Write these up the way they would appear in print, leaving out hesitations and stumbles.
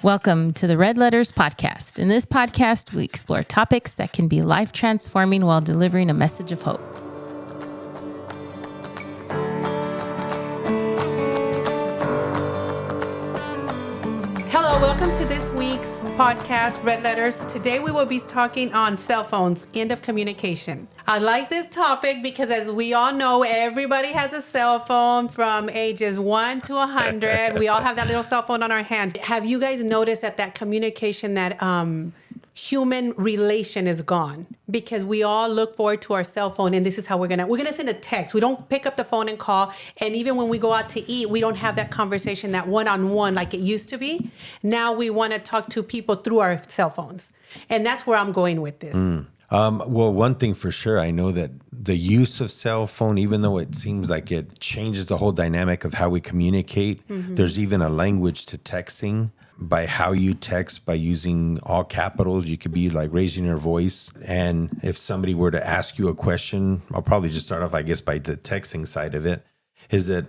Welcome to the Red Letters Podcast. In this podcast, we explore topics that can be life-transforming while delivering a message of hope. Hello, welcome to this week's podcast, Red Letters. Today we will be talking on cell phones, end of communication. I like this topic because as we all know, everybody has a cell phone from ages 1 to 100. We all have that little cell phone on our hand. Have you guys noticed that communication, that human relation is gone? Because we all look forward to our cell phone, and this is how we're gonna send a text. We don't pick up the phone and call, and even when we go out to eat, we don't have that conversation, that one-on-one like it used to be. Now we want to talk to people through our cell phones, and that's where I'm going with this. Well, one thing for sure, I know that the use of cell phone, even though it seems like it changes the whole dynamic of how we communicate, there's even a language to texting. By how you text, by using all capitals, you could be like raising your voice. And if somebody were to ask you a question, I'll probably just start off, I guess, by the texting side of it, is that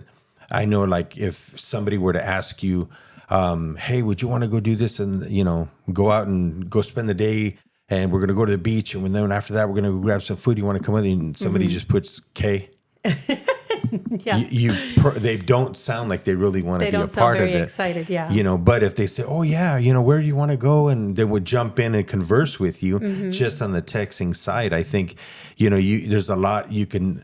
I know like if somebody were to ask you, hey, would you want to go do this and, go out and go spend the day and we're going to go to the beach. And then after that, we're going to grab some food. You want to come with me? And somebody just puts K. Yeah. They don't sound like they really want to be a part of it. They don't sound very excited, yeah. But if they say, oh, yeah, where do you want to go? And they would jump in and converse with you just on the texting side. I think, there's a lot you can...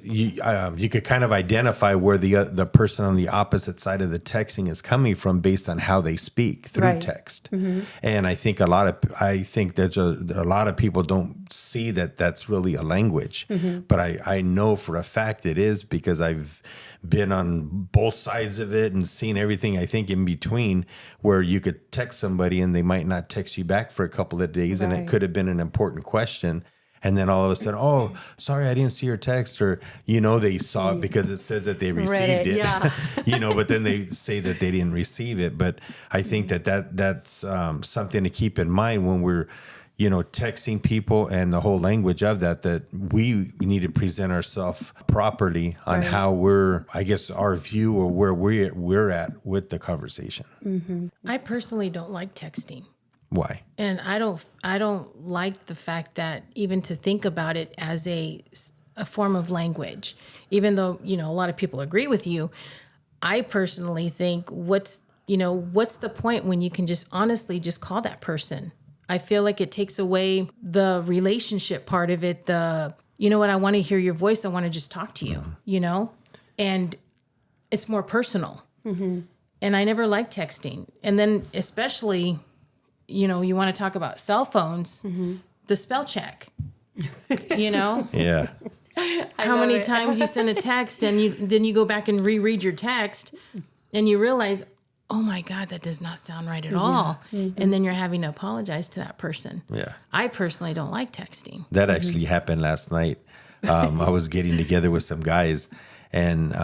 You could kind of identify where the person on the opposite side of the texting is coming from based on how they speak through text. And I think there's a lot of people don't see that that's really a language, but I know for a fact it is because I've been on both sides of it and seen everything, I think, in between, where you could text somebody and they might not text you back for a couple of days, and it could have been an important question. And then all of a sudden, oh, sorry, I didn't see your text, or, they saw it because it says that they received it. Yeah. But then they say that they didn't receive it. But I think that's something to keep in mind when we're, texting people, and the whole language of that we need to present ourselves properly on how we're, I guess, our view or where we're at with the conversation. I personally don't like texting. Why? And I don't like the fact that even to think about it as a form of language, even though, a lot of people agree with you, I personally think what's the point when you can just honestly just call that person? I feel like it takes away the relationship part of it. I want to hear your voice. I want to just talk to you, and it's more personal. And I never liked texting. And then especially... you want to talk about cell phones, the spell check, Yeah. How many times you send a text and then you go back and reread your text and you realize, oh my God, that does not sound right at all. And then you're having to apologize to that person. Yeah. I personally don't like texting. That actually happened last night. I was getting together with some guys, and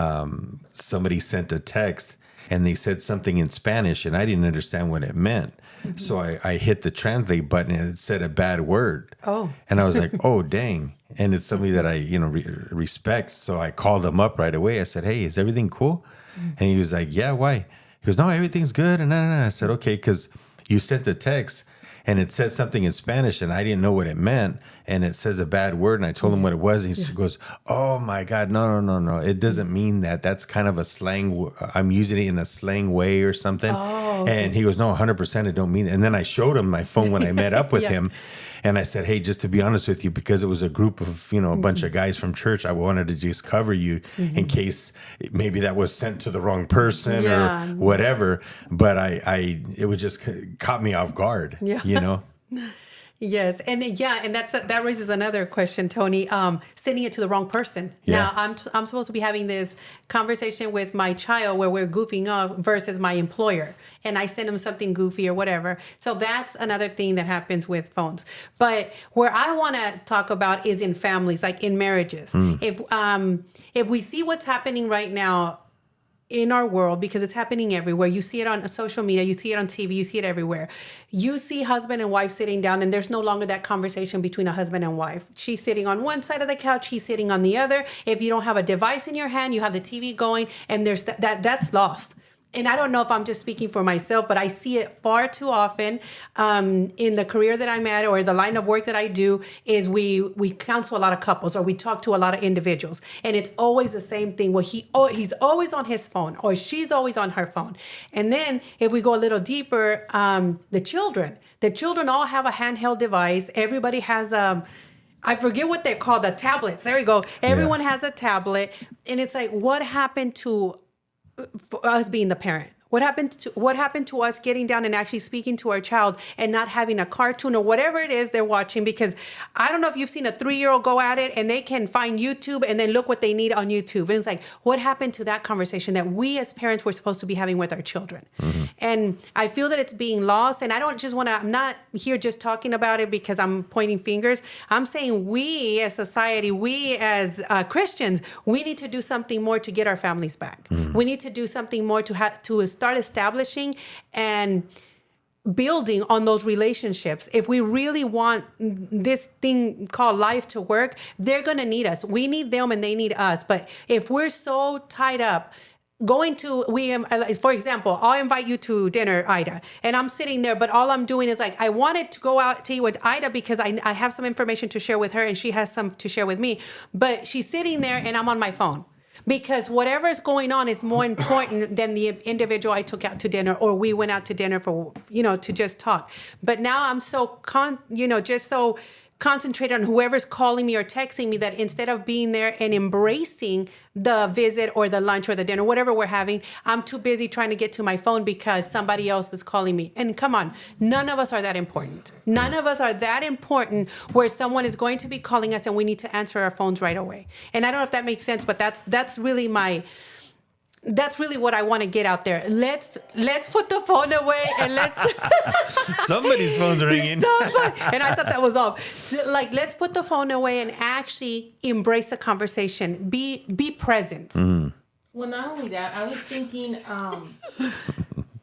somebody sent a text and they said something in Spanish, and I didn't understand what it meant. So I hit the translate button and it said a bad word. Oh. And I was like, oh, dang. And it's somebody that I, respect. So I called him up right away. I said, hey, is everything cool? And he was like, yeah, why? He goes, no, everything's good. And I said, okay, because you sent the text and it says something in Spanish and I didn't know what it meant. And it says a bad word. And I told him what it was. And he goes, oh my God, no. It doesn't mean that. That's kind of a slang. I'm using it in a slang way or something. Oh, okay. And he goes, no, 100% it don't mean it. And then I showed him my phone when I met up with him. And I said, hey, just to be honest with you, because it was a group of, a bunch of guys from church, I wanted to just cover you in case maybe that was sent to the wrong person or whatever. But it would just caught me off guard, Yes, and that raises another question, Tony. Sending it to the wrong person. Yeah. Now, I'm supposed to be having this conversation with my child where we're goofing off versus my employer, and I send him something goofy or whatever. So that's another thing that happens with phones. But where I want to talk about is in families, like in marriages. If we see what's happening right now in our world, because it's happening everywhere. You see it on social media, you see it on TV, you see it everywhere. You see husband and wife sitting down, and there's no longer that conversation between a husband and wife. She's sitting on one side of the couch, he's sitting on the other. If you don't have a device in your hand, you have the TV going, and there's that's lost. and I don't know if I'm just speaking for myself, but I see it far too often in the career that I'm at or the line of work that I do is we counsel a lot of couples or we talk to a lot of individuals. And it's always the same thing. Well, he's always on his phone or she's always on her phone. And then if we go a little deeper, the children all have a handheld device. Everybody has I forget what they're called, the tablets. There you go. Everyone has a tablet. And it's like, what happened to us being the parent? What happened to us getting down and actually speaking to our child and not having a cartoon or whatever it is they're watching? Because I don't know if you've seen a 3-year-old go at it and they can find YouTube and then look what they need on YouTube. And it's like, what happened to that conversation that we as parents were supposed to be having with our children? Mm-hmm. And I feel that it's being lost. And I don't just want to, I'm not here just talking about it because I'm pointing fingers. I'm saying we as society, we as Christians, we need to do something more to get our families back. Mm-hmm. We need to do something more to start establishing and building on those relationships. If we really want this thing called life to work, they're going to need us. We need them and they need us. But if we're so tied up, for example, I'll invite you to dinner, Ida, and I'm sitting there, but all I'm doing is like, I wanted to go out to eat with Ida because I have some information to share with her and she has some to share with me, but she's sitting there and I'm on my phone. Because whatever's going on is more important than the individual I took out to dinner or we went out to dinner for, to just talk. But now I'm so, just so concentrated on whoever's calling me or texting me that instead of being there and embracing the visit or the lunch or the dinner, whatever we're having, I'm too busy trying to get to my phone because somebody else is calling me. And come on, none of us are that important. None of us are that important where someone is going to be calling us and we need to answer our phones right away. And I don't know if that makes sense, but that's really what I want to get out there. Let's put the phone away and somebody's phone's ringing. And I thought that was off. Like, let's put the phone away and actually embrace the conversation. Be present. Mm. Well, not only that, I was thinking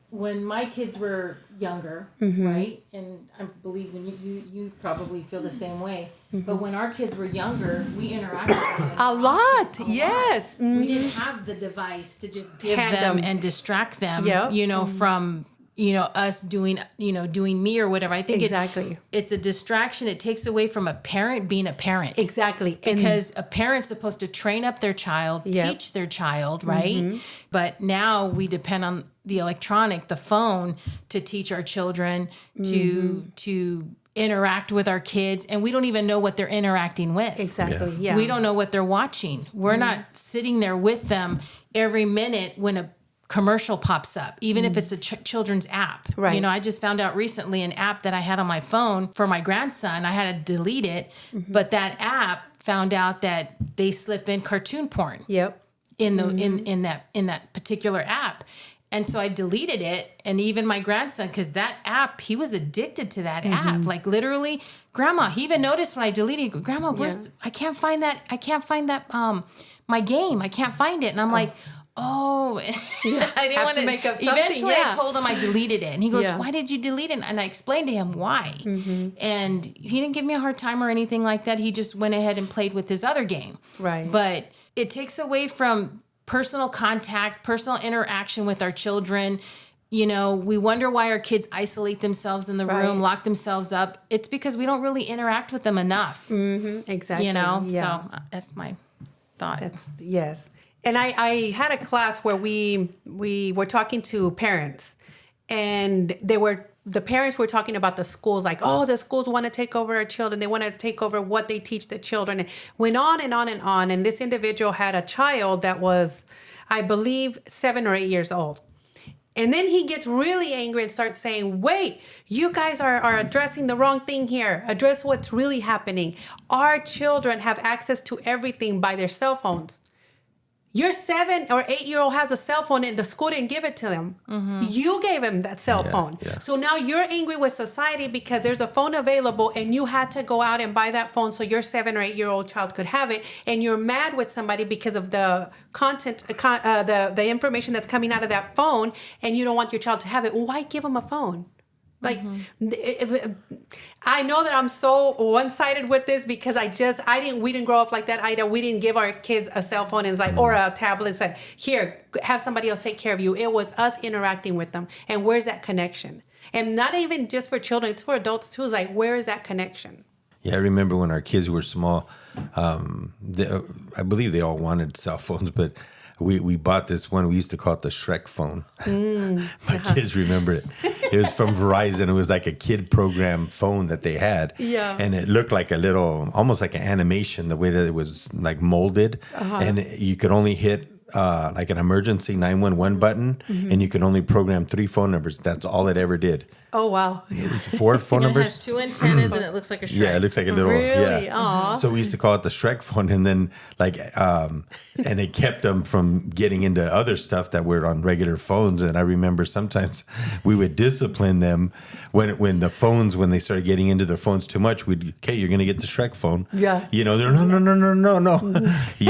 when my kids were younger, mm-hmm. right? And I believe when you probably feel the same way. Mm-hmm. But when our kids were younger, we interacted with them a lot. Yes. Mm-hmm. We didn't have the device to just give them and distract them, yep. From us doing me or whatever. I think exactly. It's a distraction. It takes away from a parent being a parent. Exactly. Because a parent's supposed to train up their child, yep. teach their child, right? Mm-hmm. But now we depend on the phone to teach our children to interact with our kids, and we don't even know what they're interacting with. Exactly. Yeah. We don't know what they're watching. We're not sitting there with them every minute when a commercial pops up, even if it's a children's app. Right. I just found out recently an app that I had on my phone for my grandson. I had to delete it, but that app found out that they slip in cartoon porn. Yep. In that particular app. And so I deleted it. And even my grandson, because that app, he was addicted to that app. Like literally, Grandma, he even noticed when I deleted it, Grandma, I can't find that, my game. I can't find it. And I'm like, I didn't want to make up something. Eventually I told him I deleted it. And he goes, why did you delete it? And I explained to him why. Mm-hmm. And he didn't give me a hard time or anything like that. He just went ahead and played with his other game. Right. But it takes away from personal contact, personal interaction with our children. We wonder why our kids isolate themselves in the room, lock themselves up. It's because we don't really interact with them enough. Mm-hmm. Exactly. So that's my thought. Yes. And I had a class where we were talking to parents, and the parents were talking about the schools, like, the schools want to take over our children. They want to take over what they teach the children. And went on and on and on. And this individual had a child that was, I believe, 7 or 8 years old. And then he gets really angry and starts saying, wait, you guys are addressing the wrong thing here. Address what's really happening. Our children have access to everything by their cell phones. Your 7 or 8-year-old has a cell phone and the school didn't give it to them. Mm-hmm. You gave him that cell phone. Yeah. So now you're angry with society because there's a phone available and you had to go out and buy that phone so your 7 or 8-year-old child could have it. And you're mad with somebody because of the content, the information that's coming out of that phone, and you don't want your child to have it. Why give them a phone? Like, I know that I'm so one-sided with this because we didn't grow up like that either. We didn't give our kids a cell phone and it's like, or a tablet and said, here, have somebody else take care of you. It was us interacting with them. And where's that connection? And not even just for children, it's for adults too. It's like, where is that connection? Yeah, I remember when our kids were small, I believe they all wanted cell phones, but we bought this one. We used to call it the Shrek phone. My kids remember it. It was from Verizon. It was like a kid program phone that they had. Yeah. And it looked like a little, almost like an animation, the way that it was like molded. And you could only hit like an emergency 911 button, and you could only program 3 phone numbers. That's all it ever did. Oh, wow. 4 phone It numbers. has 2 antennas and it looks like a Shrek. Yeah, it looks like a little. Really? Yeah. Aw. So we used to call it the Shrek phone, and then and it kept them from getting into other stuff that were on regular phones. And I remember sometimes we would discipline them when they started getting into their phones too much. Okay, you're going to get the Shrek phone. Yeah. They're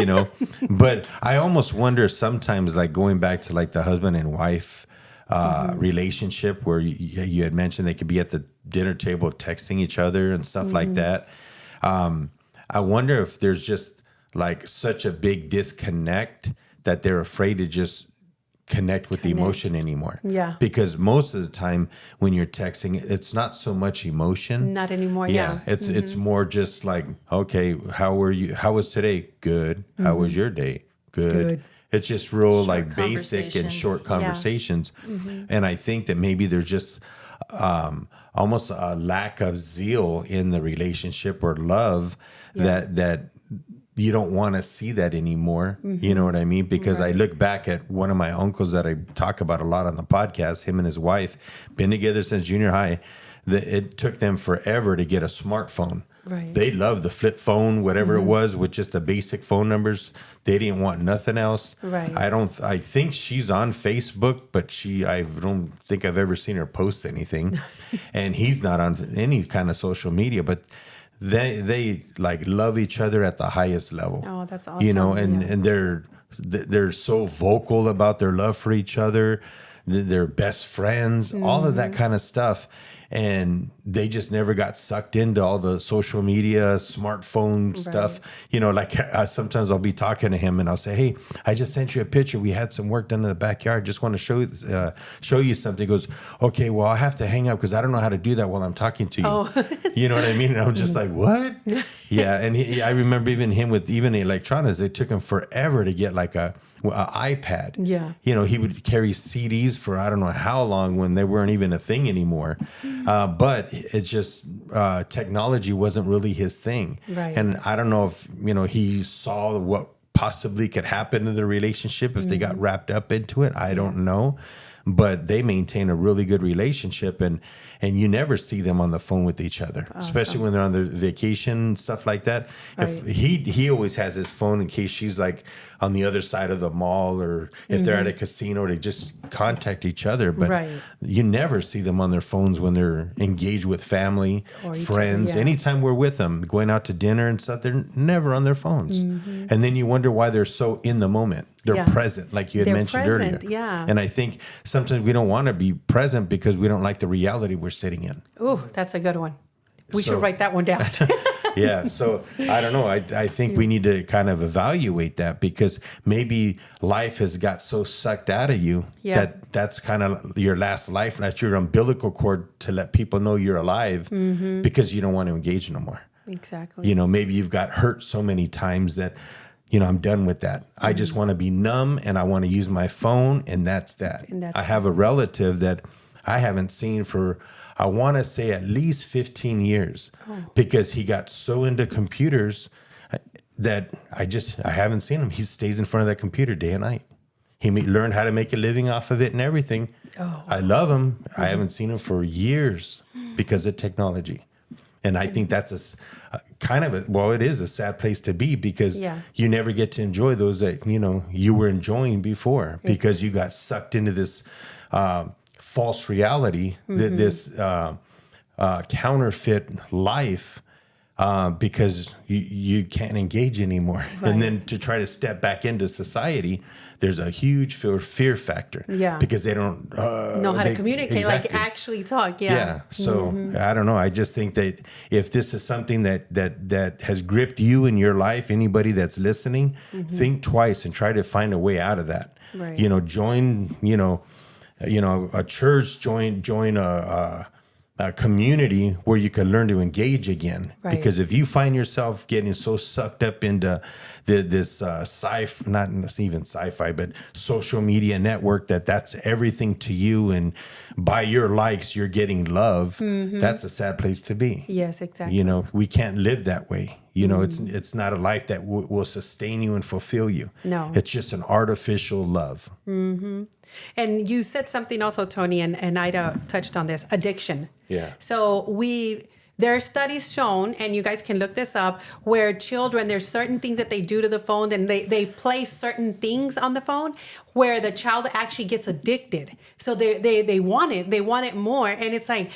no. But I almost wonder sometimes, like going back to like the husband and wife relationship where you had mentioned they could be at the dinner table texting each other and stuff like that. I wonder if there's just like such a big disconnect that they're afraid to just connect with the emotion anymore. Yeah. Because most of the time when you're texting, it's not so much emotion. Not anymore. Yeah. It's more just like, okay, how were you? How was today? Good. How was your day? Good. It's just real like basic and short conversations. And I think that maybe there's just almost a lack of zeal in the relationship or love that you don't want to see that anymore. You know what I mean? Because I look back at one of my uncles that I talk about a lot on the podcast, him and his wife, been together since junior high. It took them forever to get a smartphone. Right. They loved the flip phone, whatever it was, with just the basic phone numbers. They didn't want nothing else. Right. I think she's on Facebook, but I don't think I've ever seen her post anything. And he's not on any kind of social media, but they like love each other at the highest level. Oh, that's awesome. And they're so vocal about their love for each other. They're best friends, all of that kind of stuff. And they just never got sucked into all the social media, smartphone stuff. Like sometimes I'll be talking to him and I'll say, hey, I just sent you a picture. We had some work done in the backyard. Just want to show you something. He goes, okay, well, I'll have to hang up because I don't know how to do that while I'm talking to you. Oh. You know what I mean? And I'm just like, what? Yeah. And I remember even him with even electronics, it took him forever to get like a iPad. Yeah. He would carry CDs for I don't know how long when they weren't even a thing anymore. But it's just technology wasn't really his thing. Right. And I don't know if, he saw what possibly could happen to the relationship if they got wrapped up into it. I don't know. But they maintain a really good relationship, and you never see them on the phone with each other, especially when they're on their vacation, stuff like that. Right. If he always has his phone in case she's like on the other side of the mall, or if they're at a casino, they just contact each other. But you never see them on their phones when they're engaged with family, or friends. Other, anytime we're with them, going out to dinner and stuff, they're never on their phones. And then you wonder why they're so in the moment. They're present, like you had mentioned earlier. Yeah. And I think sometimes we don't want to be present because we don't like the reality we're sitting in. Ooh, that's a good one. We should write that one down. Yeah. So I don't know. I think we need to kind of evaluate that because maybe life has got so sucked out of you that that's kind of your last life. That's your umbilical cord to let people know you're alive because you don't want to engage no more. Exactly. Maybe you've got hurt so many times that, I'm done with that. I just want to be numb and I want to use my phone and that's that. I have a relative that I haven't seen for, I want to say at least 15 years because he got so into computers that I haven't seen him. He stays in front of that computer day and night. He learned how to make a living off of it and everything. I love him. I haven't seen him for years because of technology. And I think that's it is a sad place to be because you never get to enjoy those that, you were enjoying before because you got sucked into this false reality, this counterfeit life because you can't engage anymore. Right. And then to try to step back into society, there's a huge fear factor. Yeah. Because they don't know how to communicate, exactly. like actually talk. Yeah. Yeah. So I don't know. I just think that if this is something that has gripped you in your life, anybody that's listening, think twice and try to find a way out of that. Right. Join, a church, join a community where you can learn to engage again. Right. Because if you find yourself getting so sucked up into this not even sci-fi, but social media network that's everything to you, and by your likes you're getting love, that's a sad place to be. Yes, exactly. We can't live that way. It's not a life that will sustain you and fulfill you. No. It's just an artificial love. And you said something also, Tony, and Ida touched on this, addiction. Yeah. So there are studies shown, and you guys can look this up, where children, there's certain things that they do to the phone, and they play certain things on the phone where the child actually gets addicted. So they want it more. And it's like,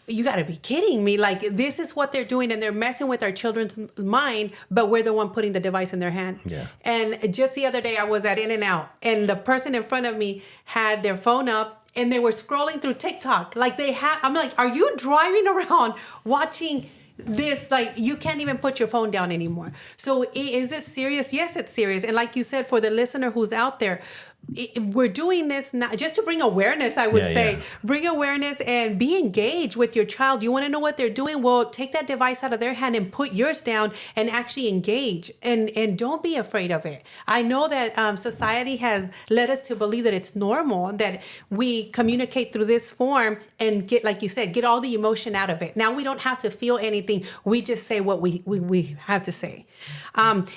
you got to be kidding me. Like, this is what they're doing, and they're messing with our children's mind, but we're the one putting the device in their hand. Yeah. And just the other day I was at In-N-Out, and the person in front of me had their phone up, and they were scrolling through TikTok. Like I'm like, are you driving around watching this? Like, you can't even put your phone down anymore. So is it serious? Yes, it's serious. And like you said, for the listener who's out there, we're doing this not just to bring awareness, I would say. Yeah. Bring awareness and be engaged with your child. You want to know what they're doing? Well, take that device out of their hand and put yours down and actually engage. And don't be afraid of it. I know that society has led us to believe that it's normal, that we communicate through this form and get, like you said, get all the emotion out of it. Now we don't have to feel anything. We just say what we have to say. And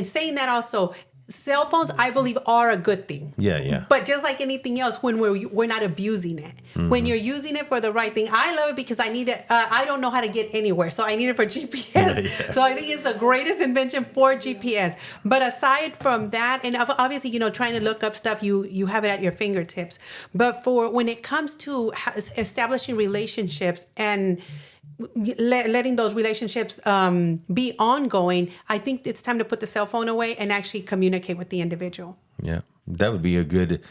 saying that also, cell phones, I believe, are a good thing. Yeah. But just like anything else, when we're not abusing it, when you're using it for the right thing, I love it because I need it. I don't know how to get anywhere, so I need it for GPS. Yeah. So I think it's the greatest invention for GPS. But aside from that, and obviously, trying to look up stuff, you have it at your fingertips. But for when it comes to establishing relationships and letting those relationships be ongoing, I think it's time to put the cell phone away and actually communicate with the individual. Yeah, that would be a good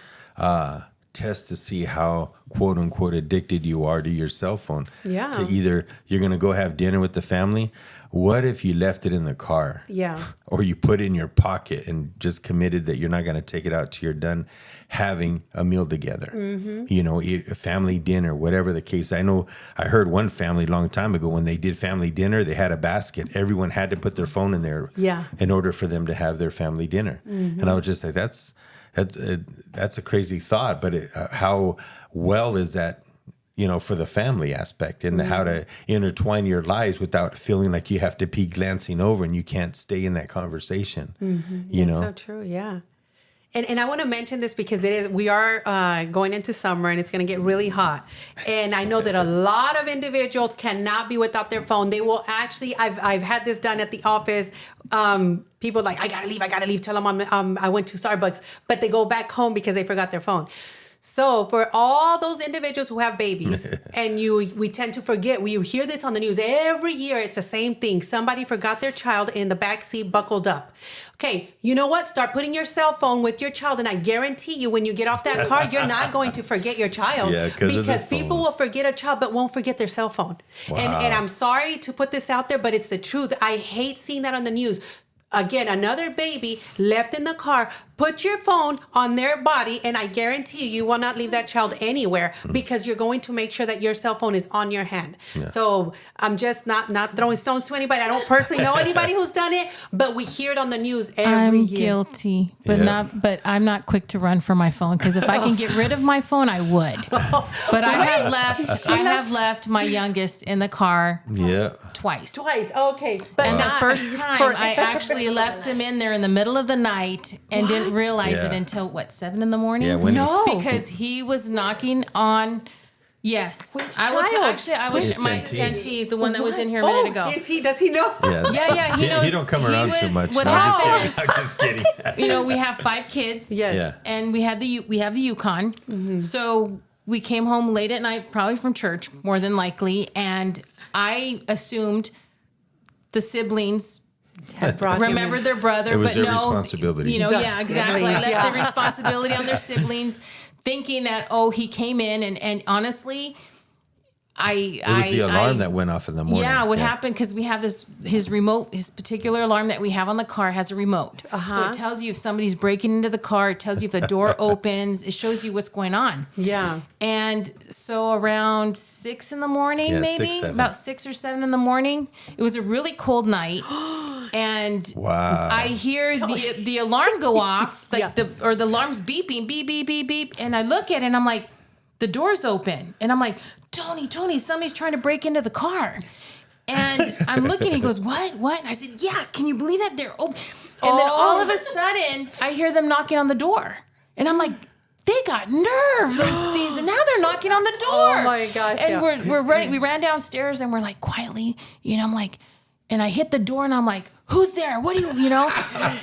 test to see how quote unquote addicted you are to your cell phone. Yeah. To either you're going to go have dinner with the family. What if you left it in the car? Yeah. Or you put it in your pocket and just committed that you're not going to take it out till you're done having a meal together. A family dinner, whatever the case. I know I heard one family a long time ago when they did family dinner, they had a basket. Everyone had to put their phone in there in order for them to have their family dinner. And I was just like, that's a crazy thought, but how well is that, for the family aspect, and how to intertwine your lives without feeling like you have to be glancing over and you can't stay in that conversation. That's so true. Yeah. And I want to mention this because we are going into summer and it's going to get really hot. And I know that a lot of individuals cannot be without their phone. They will actually, I've had this done at the office. People like, I gotta leave. Tell them I went to Starbucks, but they go back home because they forgot their phone. So for all those individuals who have babies, and we tend to forget, you hear this on the news every year, it's the same thing. Somebody forgot their child in the back seat buckled up. Okay, you know what? Start putting your cell phone with your child, and I guarantee you when you get off that car, you're not going to forget your child. Yeah, because people will forget a child but won't forget their cell phone. Wow. And I'm sorry to put this out there, but it's the truth. I hate seeing that on the news. Again, another baby left in the car. Put your phone on their body, and I guarantee you will not leave that child anywhere because you're going to make sure that your cell phone is on your hand. Yeah. So I'm just not throwing stones to anybody. I don't personally know anybody who's done it, but we hear it on the news every year. I'm guilty, but I'm not quick to run for my phone because if I can get rid of my phone, I would. But I have left my youngest in the car. Yeah. Twice. Okay. But and the first time I actually left him in there in the middle of the night and didn't realize it until 7 a.m. Yeah, because he was knocking on. Yes, I wish my Santee, the one that was in here a minute ago. Does he know? Yeah, he knows. He don't come around too much. What I'm just kidding. We have 5 kids. Yes. Yeah. And we have the Yukon. Mm-hmm. So we came home late at night, probably from church, more than likely, and I assumed the siblings Had brought him in. remembered their brother, It was but their no, responsibility. You know, The yeah, exactly. siblings, Left yeah. the responsibility on their siblings, thinking that he came in and honestly, It was the alarm that went off in the morning. Yeah, what happened, because we have his particular alarm that we have on the car has a remote. So it tells you if somebody's breaking into the car, it tells you if the door opens, it shows you what's going on. Yeah. And so around 6 in the morning, Yeah, maybe 6, 7. about 6 or 7 in the morning, it was a really cold night. And Wow. I hear the alarm go off, like Yeah. the alarm's beeping, beep, beep, beep, beep. And I look at it and I'm like, the door's open. And I'm like, Tony, somebody's trying to break into the car. And I'm looking, he goes, what? And I said, yeah, can you believe that? They're open. And then all of a sudden, I hear them knocking on the door. And I'm like, they got nerve, those thieves. And now they're knocking on the door. Oh my gosh, And yeah. we're running. We ran downstairs and we're like, quietly, I'm like, and I hit the door and I'm like, who's there? What do you know?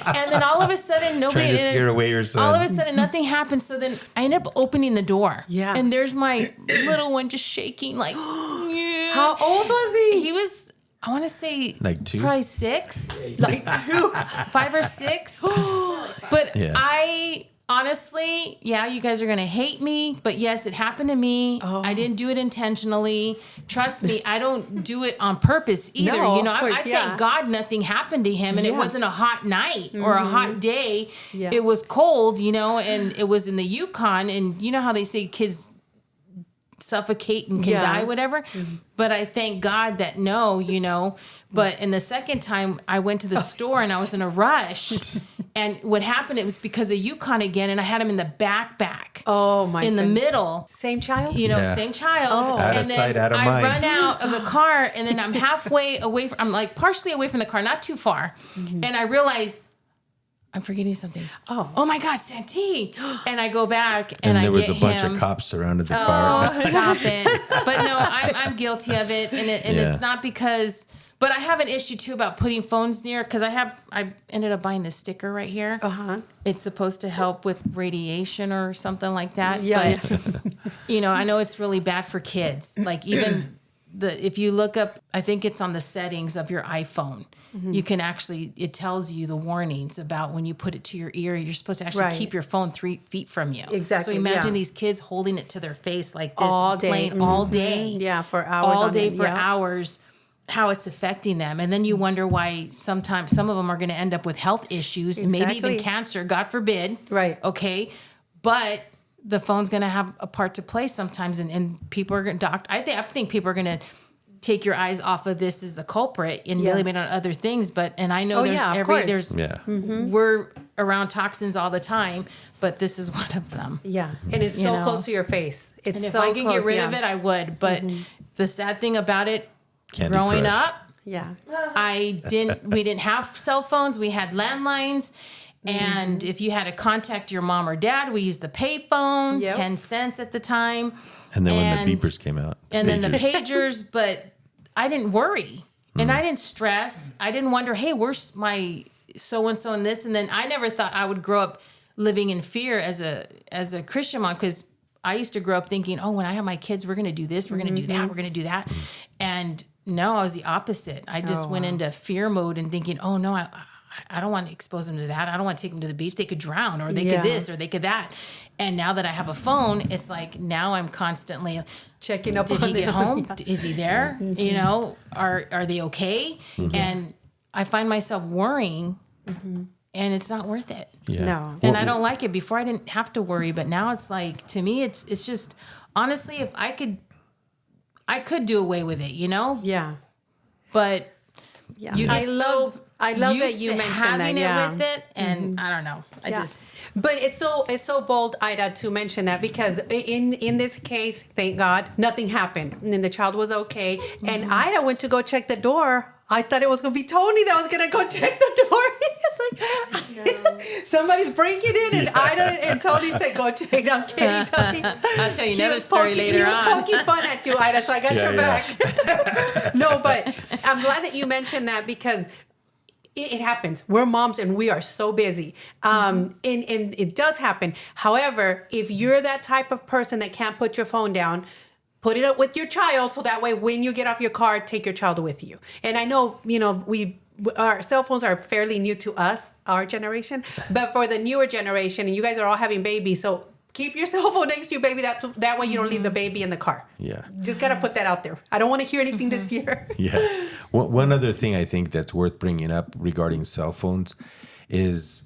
And then all of a sudden, nobody. Trying to scare away your son. All of a sudden, nothing happened. So then I ended up opening the door. Yeah. And there's my little one just shaking, like, yeah. How old was he? He was, I want to say, Like 2? probably 6, Like 2. 5 or 6. But Yeah. I honestly, you guys are going to hate me, but yes, it happened to me. I didn't do it intentionally. Trust me, I don't do it on purpose either. No, of I course, thank God nothing happened to him, and it Yeah. wasn't a hot night or a hot day. Yeah. It was cold, and it was in the Yukon, and you know how they say kids suffocate and can Yeah. die, whatever. But I thank God that no. But in the second time, I went to the store and I was in a rush. And what happened, it was because of Yukon again, and I had him in the backpack. Oh my In the goodness. middle. Same child? Yeah. Same child. Oh. Out of And then sight, out of I mind. run out of the car, and then I'm halfway away I'm like partially away from the car, not too far. And I realize I'm forgetting something. Oh my God, Santee. And I go back and I there was get a bunch him. of cops surrounded the car. Oh, stop it. But no, I'm guilty of it. And it's not because, but I have an issue too about putting phones near, because I ended up buying this sticker right here. It's supposed to help with radiation or something like that. Yeah. But, I know it's really bad for kids. Like even if you look up, I think it's on the settings of your iPhone. You can actually, it tells you the warnings about when you put it to your ear, you're supposed to actually Right. keep your phone 3 feet from you. Exactly, So imagine yeah. these kids holding it to their face like this, All day. playing all day. Yeah, for hours All on day end, for yeah. hours, how it's affecting them. And then you wonder why sometimes some of them are going to end up with health issues, maybe Exactly. even cancer, God forbid. Right. Okay. But the phone's going to have a part to play sometimes. And people are going to, I think people are going to take your eyes off of this as the culprit and Yeah. blame it on other things. And I know Oh, yeah, of course. Yeah. we're around toxins all the time, but this is one of them. Yeah. And it's You so know. close to your face. It's And if so I could close, get rid yeah. of it, I would. But the sad thing about it, Candy growing Crush. up, Yeah. we didn't have cell phones. We had landlines. And if you had to contact your mom or dad, we used the pay phone, Yep. 10 cents at the time. And then when And- the beepers came out. And then the pagers. pagers, but I didn't worry. And I didn't stress. I didn't wonder, hey, where's my so-and-so and this? And then I never thought I would grow up living in fear as a Christian mom, because I used to grow up thinking, oh, when I have my kids, we're going to do this, we're going to do that, we're going to do that. And no, I was the opposite. I just went into fear mode and thinking, oh, no, I don't want to expose them to that. I don't want to take them to the beach. They could drown, or they Yeah. could this, or they could that. And now that I have a phone, it's like now I'm constantly Checking up did on he get them. home? Is he there? Are they okay? And I find myself worrying, and it's not worth it. Yeah. No. And I don't like it. Before I didn't have to worry, but now it's like, to me, it's just, honestly, if I could do away with it, Yeah. But Yeah. you get I love that used you to mentioned having that. Yeah. it with it, and I don't know. I Yeah. just But it's so bold, Ida, to mention that, because in this case, thank God, nothing happened, and then the child was okay. And Ida went to go check the door. I thought it was gonna be Tony that was gonna go check the door. It's like somebody's breaking in, and Ida and Tony said, "Go check." I'm kidding, Tony. I'll tell you He another was story poking- later He was on. poking fun at you, Ida, so I got Yeah, your yeah. back. No, but I'm glad that you mentioned that, because it happens. We're moms and we are so busy. And it does happen. However, if you're that type of person that can't put your phone down, put it up with your child, so that way when you get off your car, take your child with you. And I know, our cell phones are fairly new to us, our generation, but for the newer generation, and you guys are all having babies, so keep your cell phone next to you, baby. That way you don't leave the baby in the car. Yeah. Just got to put that out there. I don't want to hear anything this year. Yeah. One other thing I think that's worth bringing up regarding cell phones is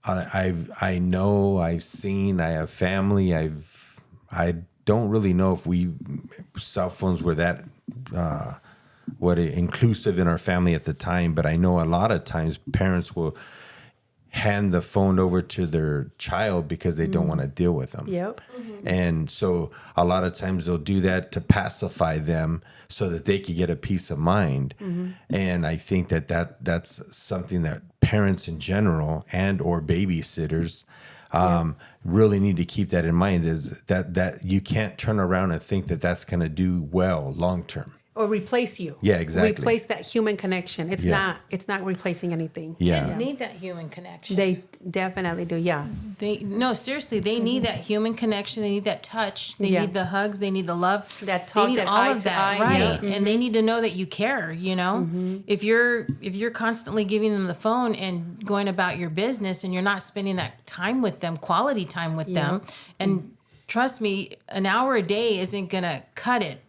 I know, I've seen, I have family. I don't really know if cell phones were that inclusive in our family at the time, but I know a lot of times parents will hand the phone over to their child because they don't want to deal with them. Yep. And so a lot of times they'll do that to pacify them so that they could get a peace of mind. And I think that's something that parents in general and or babysitters really need to keep that in mind, is that you can't turn around and think that that's going to do well long term. Or replace you. Yeah, exactly. Replace that human connection. It's not replacing anything. Yeah. Kids need that human connection. They definitely do. Yeah. Seriously, they need that human connection. They need that touch. They Yeah. need the hugs. They need the love. That talk, they need that all eye of to that, eye, right? yeah. And they need to know that you care. You know, if you're constantly giving them the phone and going about your business, and you're not spending that time with them, quality time with them, and trust me, an hour a day isn't gonna cut it.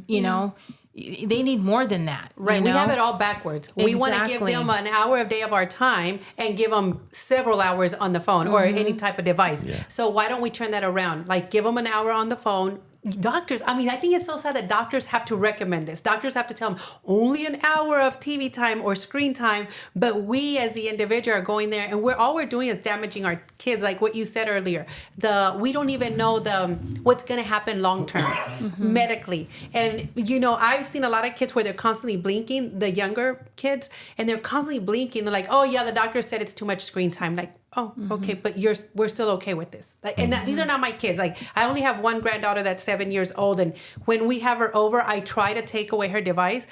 You know. They need more than that. Right. You We know? have it all backwards. We want to give Exactly. them an hour a day of our time and give them several hours on the phone or any type of device. So why don't we turn that around? Like give them an hour on the phone. Doctors, I mean, I think it's so sad that doctors have to recommend this. Doctors have to tell them only an hour of TV time or screen time, but we as the individual are going there and all we're doing is damaging our kids, like what you said earlier. We don't even know what's going to happen long term medically. And I've seen a lot of kids where they're constantly blinking, the younger kids, and they're constantly blinking. They're like, "Oh yeah, the doctor said it's too much screen time." Like, oh, okay, but we're still okay with this. Like, and these are not my kids. Like, I only have one granddaughter that's 7 years old, and when we have her over, I try to take away her device.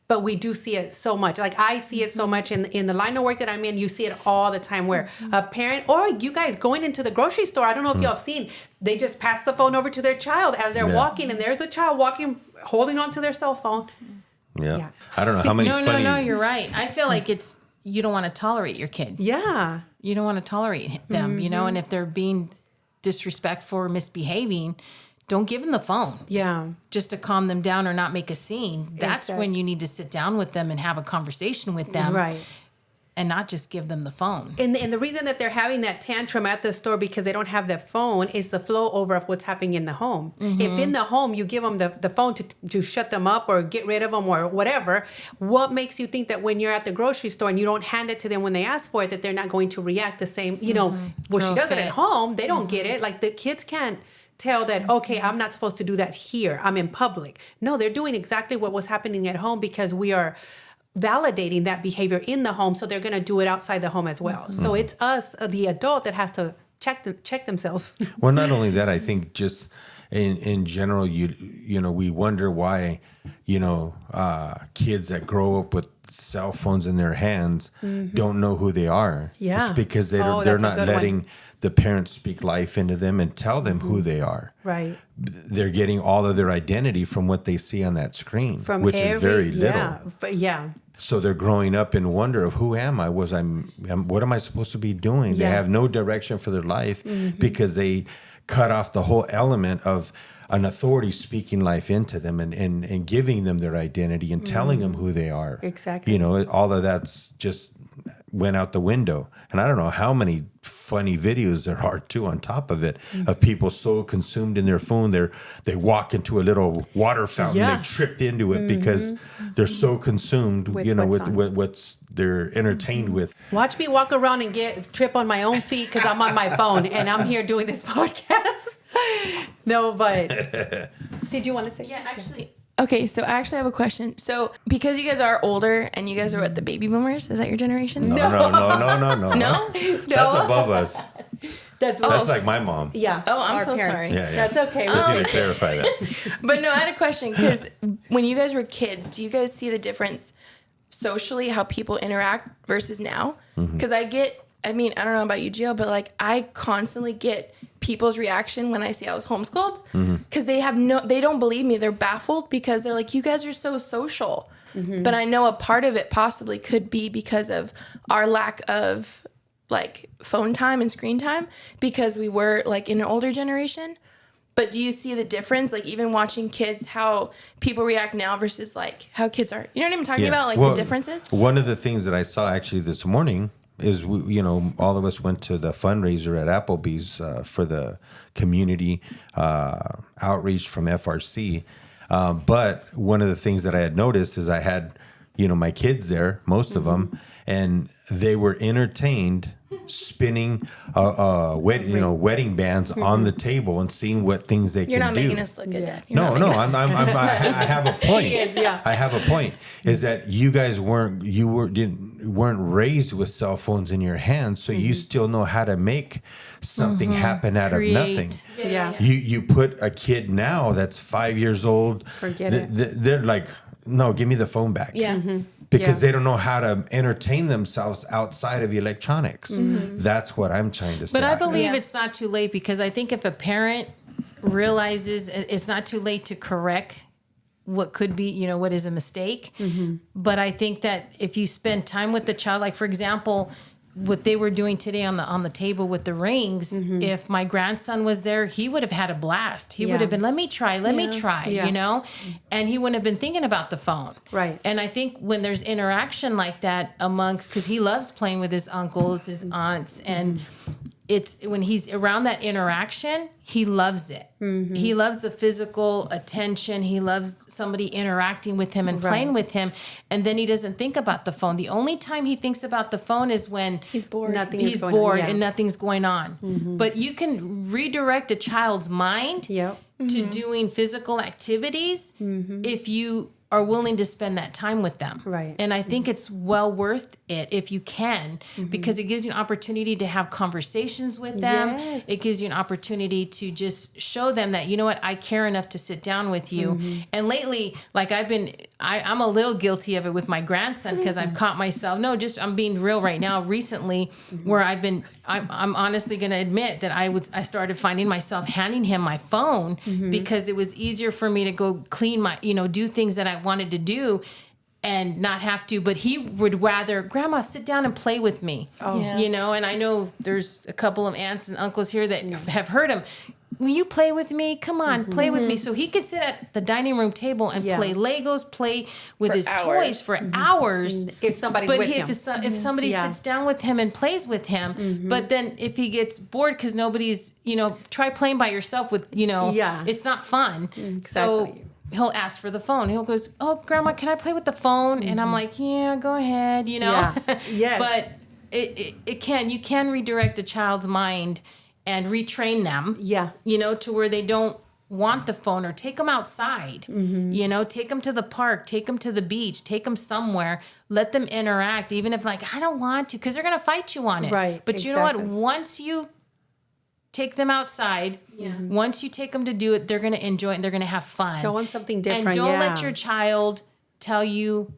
But we do see it so much. Like I see it so much in the line of work that I'm in. You see it all the time where a parent or you guys going into the grocery store. I don't know if y'all have seen. They just pass the phone over to their child as they're walking, and there's a child walking, holding onto their cell phone. Yeah. I don't know how many funny. No, you're right. I feel like you don't want to tolerate your kid. Yeah. You don't want to tolerate them, and if they're being disrespectful or misbehaving, don't give them the phone. Yeah. Just to calm them down or not make a scene. That's when you need to sit down with them and have a conversation with them. Right. And not just give them the phone. And the reason that they're having that tantrum at the store because they don't have their phone is the flow over of what's happening in the home. If in the home you give them the phone to shut them up or get rid of them or whatever, what makes you think that when you're at the grocery store and you don't hand it to them when they ask for it, that they're not going to react the same? Well, she does it at home. They don't get it. Like the kids can't tell that, okay, I'm not supposed to do that here. I'm in public. No, they're doing exactly what was happening at home because we are validating that behavior in the home, so they're going to do it outside the home as well. So it's us, the adult, that has to check themselves. Well, not only that, I think just in general, we wonder why, kids that grow up with cell phones in their hands don't know who they are. Yeah. It's because they're that's a not good letting one. the parents speak life into them and tell them who they are. Right. They're getting all of their identity from what they see on that screen, From which is very little. Yeah. So they're growing up in wonder of who am I? What am I supposed to be doing? They Yeah. have no direction for their life because they cut off the whole element of an authority speaking life into them and giving them their identity and telling them who they are. Exactly. All of that's just went out the window. And I don't know how many funny videos there are too on top of it of people so consumed in their phone they walk into a little water fountain, Yeah. they tripped into it because they're so consumed With with what's on. what's they're entertained with. Watch me walk around and trip on my own feet because I'm on my phone and I'm here doing this podcast. No, but did you want to say? Yeah, actually. Okay, so I actually have a question. So, because you guys are older and you guys are what, the baby boomers? Is that your generation? No. No? That's above us. That's like my mom. Yeah. Oh, I'm our so parents. sorry. Yeah. That's okay. Just need to clarify that. But no, I had a question because when you guys were kids, do you guys see the difference socially, how people interact versus now? Because I don't know about you, Gio, but like I constantly get people's reaction when I say I was homeschooled because they don't believe me. They're baffled because they're like, you guys are so social. But I know a part of it possibly could be because of our lack of like phone time and screen time, because we were like in an older generation. But do you see the difference, like even watching kids, how people react now versus like how kids are? You know what I'm talking about? Like the differences? One of the things that I saw actually this morning is, all of us went to the fundraiser at Applebee's for the community outreach from FRC. But one of the things that I had noticed is I had, my kids there, most of them, and they were entertained spinning wedding bands on the table and seeing what things they can do. You're not making us look good, Dad. No, I have a point. I have a point. Is that you guys weren't raised with cell phones in your hands, so you still know how to make something happen out of nothing. Yeah. You put a kid now that's 5 years old. Forget it. They're like, no, give me the phone back. Yeah. Because they don't know how to entertain themselves outside of electronics. That's what I'm trying to say. But I believe it's not too late, because I think if a parent realizes it's not too late to correct what could be, what is a mistake. But I think that if you spend time with the child, like for example, what they were doing today on the table with the rings, if my grandson was there, he would have had a blast. He would have been, let me try, and he wouldn't have been thinking about the phone. Right. And I think when there's interaction like that amongst, because he loves playing with his uncles, his aunts, and it's when he's around that interaction, he loves it. He loves the physical attention. He loves somebody interacting with him and playing with him. And then he doesn't think about the phone. The only time he thinks about the phone is when he's bored. He's bored and nothing's going on. But you can redirect a child's mind to doing physical activities if you are willing to spend that time with them. Right. And I think it's well worth it if you can, because it gives you an opportunity to have conversations with them. Yes. It gives you an opportunity to just show them that, I care enough to sit down with you. And lately, like I'm a little guilty of it with my grandson, because I've caught myself, I'm being real right now, recently, where I'm honestly going to admit that I started finding myself handing him my phone because it was easier for me to go clean my, do things that I wanted to do and not have to. But he would rather, Grandma, sit down and play with me. And I know there's a couple of aunts and uncles here that have heard him. Will you play with me? Come on, play with me. So he could sit at the dining room table and play Legos, play with his toys for hours. If somebody's with him. If somebody sits down with him and plays with him. But then if he gets bored because nobody's, try playing by yourself with, it's not fun. Exactly. So he'll ask for the phone. He'll go, oh, Grandma, can I play with the phone? And I'm like, yeah, go ahead, Yeah. Yes. But you can redirect a child's mind and retrain them, to where they don't want the phone, or take them outside, take them to the park, take them to the beach, take them somewhere, let them interact, even if like, I don't want to, because they're going to fight you on it. Right. But you know what? Once you take them outside, once you take them to do it, they're going to enjoy it and they're going to have fun. Show them something different. And don't let your child tell you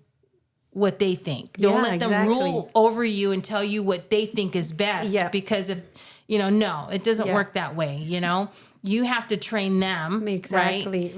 what they think. Don't let them rule over you and tell you what they think is best. Yeah. Because if, no, it doesn't work that way. You have to train them exactly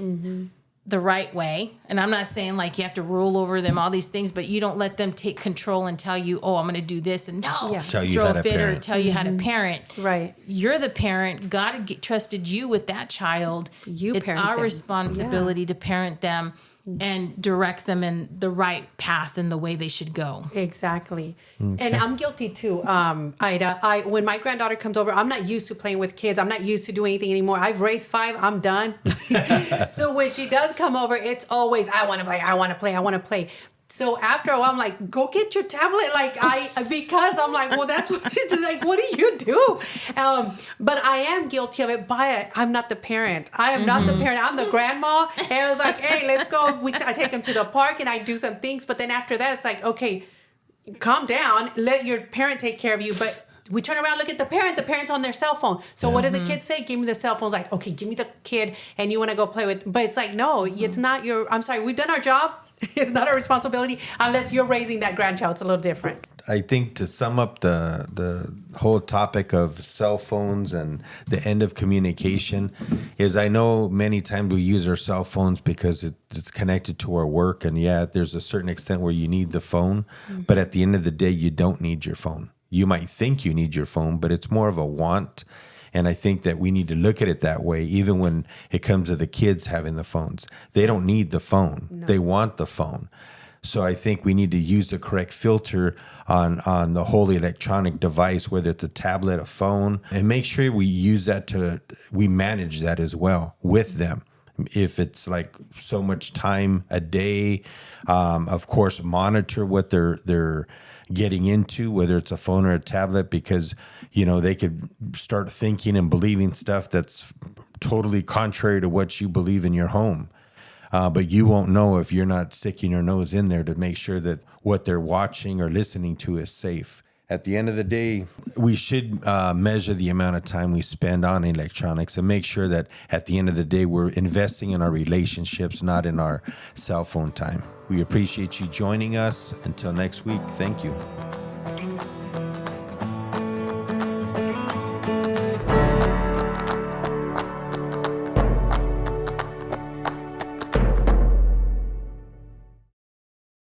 the right way. And I'm not saying like you have to rule over them, all these things, but you don't let them take control and tell you, oh, I'm going to do this, and tell you throw how a to fit parent. or tell you how to parent. Right. You're the parent. God trusted you with that child. It's parent our them. responsibility to parent them and direct them in the right path and the way they should go. Exactly. And I'm guilty too, Ida. When my granddaughter comes over, I'm not used to playing with kids. I'm not used to doing anything anymore. I've raised 5. I'm done. So when she does come over, it's always, I want to play, I want to play, I want to play. So after a while, I'm like, go get your tablet. Because I'm like, well, that's what it's like. What do you do? But I am guilty of it. I'm not the parent. I am not the parent. I'm the grandma. And I was like, hey, let's go. I take them to the park and I do some things. But then after that, it's like, okay, calm down. Let your parent take care of you. But we turn around, look at the parent's on their cell phone. So what does the kid say? Give me the cell phone. It's like, okay, give me the kid and you want to go play with, but it's like, no, it's not I'm sorry, we've done our job. It's not our responsibility unless you're raising that grandchild. It's a little different. I think to sum up the whole topic of cell phones and the end of communication is, I know many times we use our cell phones because it's connected to our work. And yeah, there's a certain extent where you need the phone, but at the end of the day, you don't need your phone. You might think you need your phone, but it's more of a want. And I think that we need to look at it that way, even when it comes to the kids having the phones. They don't need the phone. No. They want the phone. So I think we need to use the correct filter on the whole electronic device, whether it's a tablet, a phone, and make sure we use that we manage that as well with them. If it's like so much time a day, of course, monitor what they're getting into, whether it's a phone or a tablet, because, they could start thinking and believing stuff that's totally contrary to what you believe in your home. But you won't know if you're not sticking your nose in there to make sure that what they're watching or listening to is safe. At the end of the day, we should measure the amount of time we spend on electronics and make sure that at the end of the day, we're investing in our relationships, not in our cell phone time. We appreciate you joining us. Until next week, thank you.